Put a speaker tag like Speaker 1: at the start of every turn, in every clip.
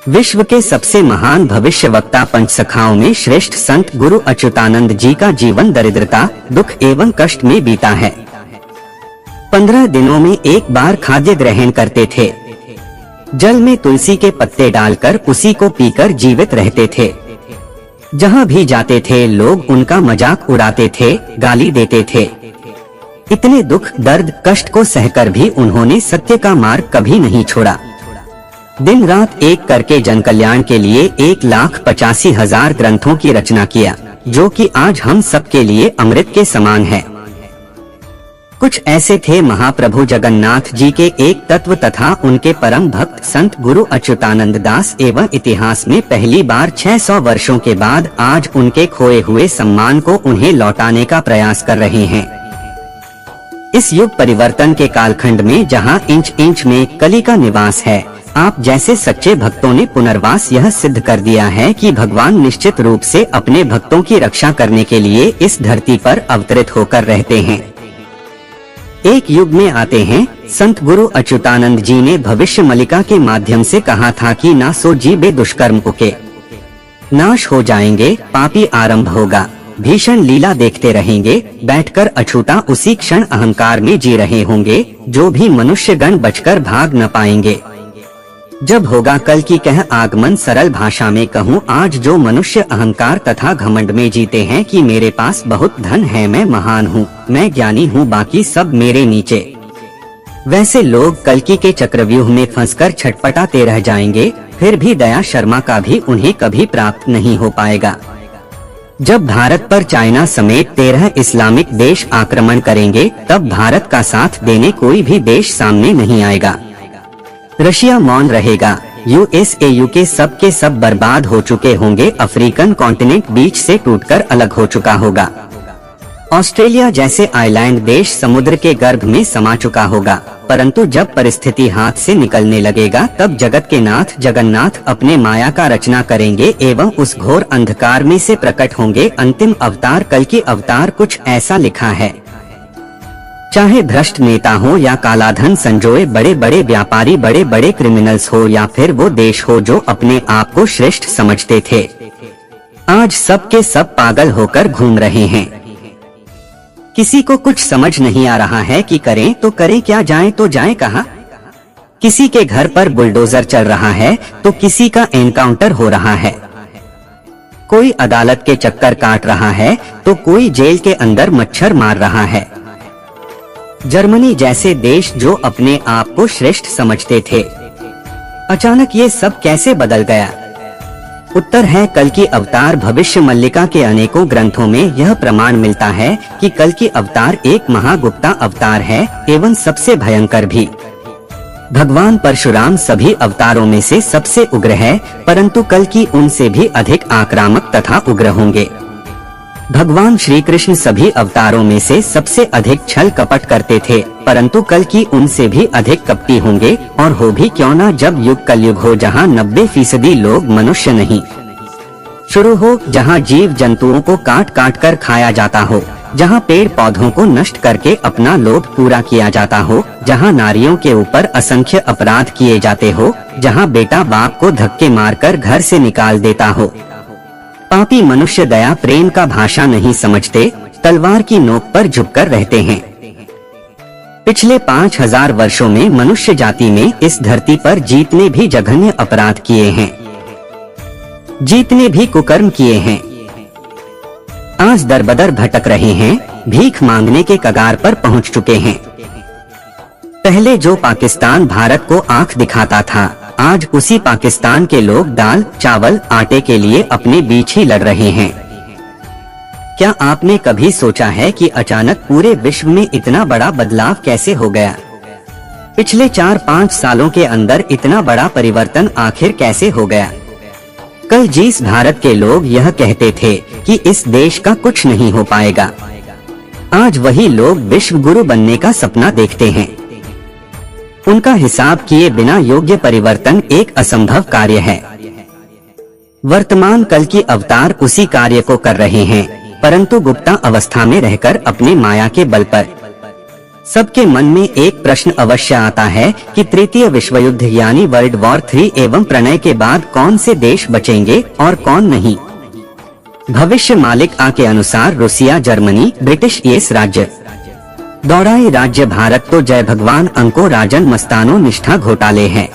Speaker 1: विश्व के सबसे महान भविष्यवक्ता पंचसखाओं में श्रेष्ठ संत गुरु अच्युतानंद जी का जीवन दरिद्रता, दुख एवं कष्ट में बीता है। 15 दिनों में एक बार खाद्य ग्रहण करते थे। जल में तुलसी के पत्ते डालकर उसी को पीकर जीवित रहते थे। जहाँ भी जाते थे लोग उनका मजाक उड़ाते थे, गाली देते थे। इतने दुख, दर्द, कष्ट को सहकर भी उन्होंने सत्य का मार्ग कभी नहीं छोड़ा। दिन रात एक करके जन कल्याण के लिए 1,85,000 ग्रंथों की रचना किया, जो कि आज हम सब के लिए अमृत के समान है। कुछ ऐसे थे महाप्रभु जगन्नाथ जी के एक तत्व तथा उनके परम भक्त संत गुरु अच्युतानंद दास एवं इतिहास में पहली बार 600 वर्षों के बाद आज उनके खोए हुए सम्मान को उन्हें लौटाने का प्रयास कर रहे हैं। इस युग परिवर्तन के कालखंड में जहां इंच इंच में कली का निवास है, आप जैसे सच्चे भक्तों ने पुनर्वास यह सिद्ध कर दिया है कि भगवान निश्चित रूप से अपने भक्तों की रक्षा करने के लिए इस धरती पर अवतरित होकर रहते हैं। एक युग में आते हैं। संत गुरु अच्युतानंद जी ने भविष्य मलिका के माध्यम से कहा था कि ना सो जीवे दुष्कर्म के नाश हो जाएंगे, पापी आरंभ होगा, भीषण लीला देखते रहेंगे, बैठकर अछूता उसी क्षण अहंकार में जी रहे होंगे, जो भी मनुष्य गण बचकर भाग न पाएंगे। जब होगा कल की कह आगमन, सरल भाषा में कहूँ आज जो मनुष्य अहंकार तथा घमंड में जीते हैं कि मेरे पास बहुत धन है, मैं महान हूँ, मैं ज्ञानी हूँ, बाकी सब मेरे नीचे, वैसे लोग कल्कि के चक्रव्यूह में फंसकर छटपटाते रह जाएंगे। फिर भी दया शर्मा का भी उन्हें कभी प्राप्त नहीं हो पाएगा। जब भारत पर चाइना समेत 13 इस्लामिक देश आक्रमण करेंगे, तब भारत का साथ देने कोई भी देश सामने नहीं आएगा। रशिया मौन रहेगा। यूएसए के सब बर्बाद हो चुके होंगे। अफ्रीकन कॉन्टिनेंट बीच से टूटकर अलग हो चुका होगा। ऑस्ट्रेलिया जैसे आइलैंड देश समुद्र के गर्भ में समा चुका होगा। परंतु जब परिस्थिति हाथ से निकलने लगेगा, तब जगत के नाथ जगन्नाथ अपने माया का रचना करेंगे एवं उस घोर अंधकार में से प्रकट होंगे। अंतिम अवतार कल की अवतार कुछ ऐसा लिखा है। चाहे भ्रष्ट नेता हो या कालाधन संजोए बड़े बड़े व्यापारी, बड़े बड़े क्रिमिनल्स हो या फिर वो देश हो जो अपने आप को श्रेष्ठ समझते थे, आज सब के सब पागल होकर घूम रहे हैं। किसी को कुछ समझ नहीं आ रहा है कि करें तो करें क्या, जाएं तो जाएं कहाँ। किसी के घर पर बुलडोजर चल रहा है तो किसी का एनकाउंटर हो रहा है। कोई अदालत के चक्कर काट रहा है तो कोई जेल के अंदर मच्छर मार रहा है। जर्मनी जैसे देश जो अपने आप को श्रेष्ठ समझते थे, अचानक ये सब कैसे बदल गया? उत्तर है कल की अवतार। भविष्य मल्लिका के अनेकों ग्रंथों में यह प्रमाण मिलता है कि कल की अवतार एक महागुप्ता अवतार है एवं सबसे भयंकर भी। भगवान परशुराम सभी अवतारों में से सबसे उग्र है, परंतु कल की उनसे भी अधिक आक्रामक तथा उग्र होंगे। भगवान श्री कृष्ण सभी अवतारों में से सबसे अधिक छल कपट करते थे, परंतु कल की उनसे भी अधिक कपटी होंगे। और हो भी क्यों ना, जब युग कलयुग हो, जहाँ 90% लोग मनुष्य नहीं शुरू हो, जहाँ जीव जंतुओं को काट काट कर खाया जाता हो, जहाँ पेड़ पौधों को नष्ट करके अपना लोभ पूरा किया जाता हो, जहाँ नारियों के ऊपर असंख्य अपराध किए जाते हो, जहाँ बेटा बाप को धक्के मारकर घर से निकाल देता हो। पापी मनुष्य दया प्रेम का भाषा नहीं समझते, तलवार की नोक पर झुककर रहते हैं। पिछले 5000 वर्षों में मनुष्य जाति में इस धरती पर जितने भी जघन्य अपराध किए हैं, जितने भी कुकर्म किए हैं, आज दरबदर भटक रहे हैं, भीख मांगने के कगार पर पहुंच चुके हैं। पहले जो पाकिस्तान भारत को आंख दिखाता था, आज उसी पाकिस्तान के लोग दाल चावल आटे के लिए अपने बीच ही लड़ रहे हैं। क्या आपने कभी सोचा है कि अचानक पूरे विश्व में इतना बड़ा बदलाव कैसे हो गया? पिछले 4-5 सालों के अंदर इतना बड़ा परिवर्तन आखिर कैसे हो गया? कल जिस भारत के लोग यह कहते थे कि इस देश का कुछ नहीं हो पाएगा, आज वही लोग विश्व गुरु बनने का सपना देखते हैं। उनका हिसाब किए बिना योग्य परिवर्तन एक असंभव कार्य है। वर्तमान कल की अवतार उसी कार्य को कर रहे हैं, परंतु गुप्ता अवस्था में रहकर अपने माया के बल पर। सबके मन में एक प्रश्न अवश्य आता है कि तृतीय विश्व युद्ध यानी वर्ल्ड वॉर 3 एवं प्रणय के बाद कौन से देश बचेंगे और कौन नहीं। भविष्य मालिका के अनुसार रूसिया, जर्मनी, ब्रिटिश येस राज्य, दौड़ाई राज्य भारत तो जय भगवान अंको राजन मस्तानो निष्ठा घोटाले हैं।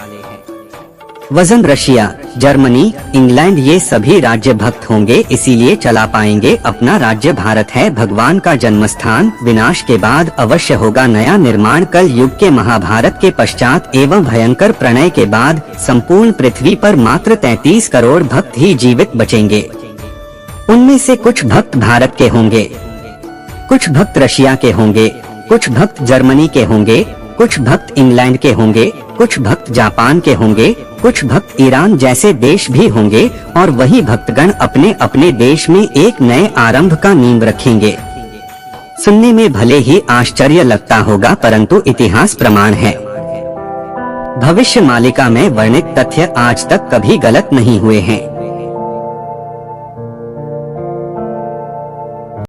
Speaker 1: वजन रशिया, जर्मनी, इंग्लैंड ये सभी राज्य भक्त होंगे, इसीलिए चला पाएंगे। अपना राज्य भारत है भगवान का जन्मस्थान, विनाश के बाद अवश्य होगा नया निर्माण। कल युग के महाभारत के पश्चात एवं भयंकर प्रणय के बाद संपूर्ण पृथ्वी पर मात्र 33 करोड़ भक्त ही जीवित बचेंगे। उनमें से कुछ भक्त भारत के होंगे, कुछ भक्त रशिया के होंगे, कुछ भक्त जर्मनी के होंगे, कुछ भक्त इंग्लैंड के होंगे, कुछ भक्त जापान के होंगे, कुछ भक्त ईरान जैसे देश भी होंगे और वही भक्तगण अपने अपने देश में एक नए आरंभ का नींव रखेंगे। सुनने में भले ही आश्चर्य लगता होगा, परंतु इतिहास प्रमाण है। भविष्य मालिका में वर्णित तथ्य आज तक कभी गलत नहीं हुए हैं।